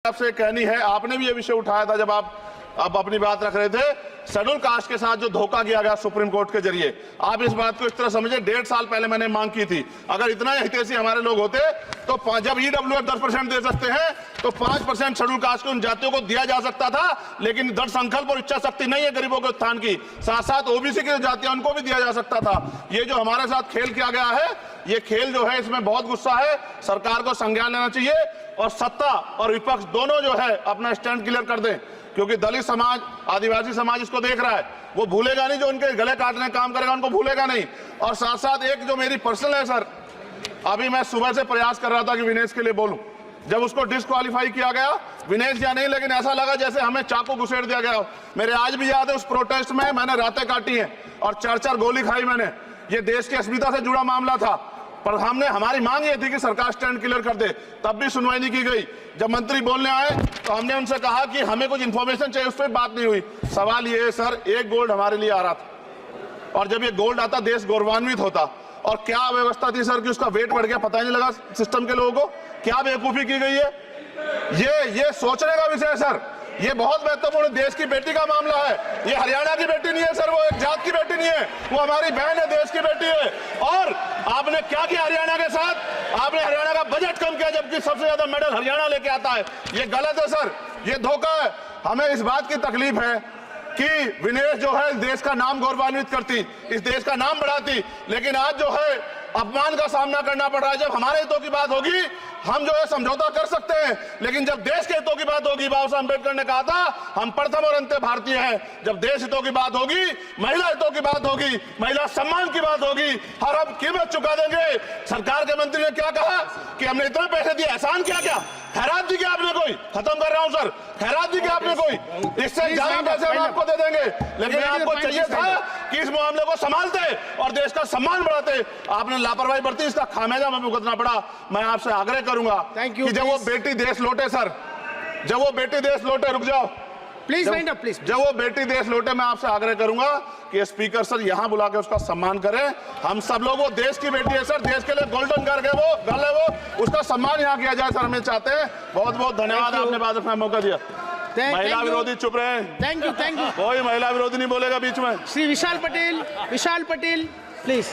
आपसे कहनी है, आपने भी ये विषय उठाया था जब आप अब अपनी बात रख रहे थे, शेड्यूल कास्ट के साथ जो धोखा किया गया सुप्रीम कोर्ट के जरिए, आप इस बात को इस तरह समझे 1.5 साल पहले मैंने मांग की थी, अगर इतना हितैषी हमारे लोग होते तो जब ईडब्ल्यूएफ 10% दे सकते हैं तो 5% शेड्यूल कास्ट के उन जातियों को दिया जा सकता था, लेकिन दृढ़ संकल्प और इच्छा शक्ति नहीं है गरीबों के उत्थान की। साथ साथ ओबीसी की जातियां उनको भी दिया जा सकता था। ये जो हमारे साथ खेल किया गया है, ये खेल जो है इसमें बहुत गुस्सा है, सरकार को संज्ञान लेना चाहिए और सत्ता और विपक्ष दोनों जो है अपना स्टैंड क्लियर कर दें, क्योंकि दलित समाज, आदिवासी समाज इसको देख रहा है, वो भूलेगा नहीं, जो उनके गले काटने काम करेगा उनको भूलेगा नहीं। और साथ साथ एक जो मेरी पर्सनल है सर, अभी मैं सुबह से प्रयास कर रहा था कि विनेश के लिए बोलूं, जब उसको डिस्क्वालीफाई किया गया, विनेश या नहीं, लेकिन ऐसा लगा जैसे हमें चाकू घुसेड़ दिया गया। मेरे आज भी याद है उस प्रोटेस्ट में मैंने रातें काटी हैं और 4-4 गोली खाई मैंने। ये देश की अस्मिता से जुड़ा मामला था, पर हमने हमारी मांग ये थी कि सरकार स्टैंड क्लियर कर दे, तब भी सुनवाई नहीं की गई। जब मंत्री बोलने आए तो हमने उनसे कहा कि हमें कुछ इंफॉर्मेशन चाहिए, उस पर बात नहीं हुई। सवाल ये है सर, एक गोल्ड हमारे लिए आ रहा था और जब ये गोल्ड आता देश गौरवान्वित होता, और क्या व्यवस्था थी सर कि उसका वेट बढ़ गया, पता ही नहीं लगा सिस्टम के लोगों को। क्या बेवकूफी की गई है, ये सोचने का विषय है सर। ये बहुत महत्वपूर्ण, देश की बेटी का मामला है। ये हरियाणा की बेटी नहीं है सर, वो एक जात की बेटी नहीं है, वो हमारी बहन है, देश की बेटी है। और आपने क्या किया हरियाणा के साथ, आपने हरियाणा का बजट कम किया, जबकि सबसे ज्यादा मेडल हरियाणा लेके आता है। ये गलत है सर, ये धोखा है। हमें इस बात की तकलीफ है कि विनेश जो है देश का नाम गौरवान्वित करती, इस देश का नाम बढ़ाती, लेकिन आज जो है अपमान का सामना करना पड़ रहा है। जब हमारे हितों की बात होगी हम जो है समझौता कर सकते हैं, लेकिन जब देश के हितों की बात होगी, बाबा साहब अम्बेडकर ने कहा था हम प्रथम और अंत्य भारतीय हैं। जब देश हितों की बात होगी, महिला हितों की बात होगी, महिला सम्मान की बात होगी, हर हम कीमत चुका देंगे। सरकार के मंत्री ने क्या कहा कि हमने इतने पैसे दिए, एहसान क्या खैरात दी क्या आपने कोई? खत्म कर रहा हूं सर, खैरात दी क्या आपने कोई? इससे ज्यादा पैसे हम आपको दे देंगे, लेकिन आपको चाहिए था कि इस मामले को संभालते और देश का सम्मान बढ़ाते। आपने लापरवाही बरती, इसका खामियाजा हमें भुगतना पड़ा। मैं आपसे आग्रह करूंगा कि जब वो बेटी देश लौटे सर, जब वो बेटी देश लौटे, रुक जाओ प्लीज वाइंड अप प्लीज, जब वो बेटी देश लौटे, मैं आपसे आग्रह करूंगा कि स्पीकर सर यहां बुला के उसका सम्मान करें। हम सब लोग, वो देश की बेटी है सर, देश के लिए गोल्डन गर्ल है वो, उसका सम्मान यहां किया जाए सर, हमें चाहते हैं। बहुत बहुत धन्यवाद, आपने बात रखने का मौका दिया। महिला विरोधी चुप रहे। Thank you. कोई महिला विरोधी नहीं बोलेगा बीच में। श्री विशाल पटेल प्लीज।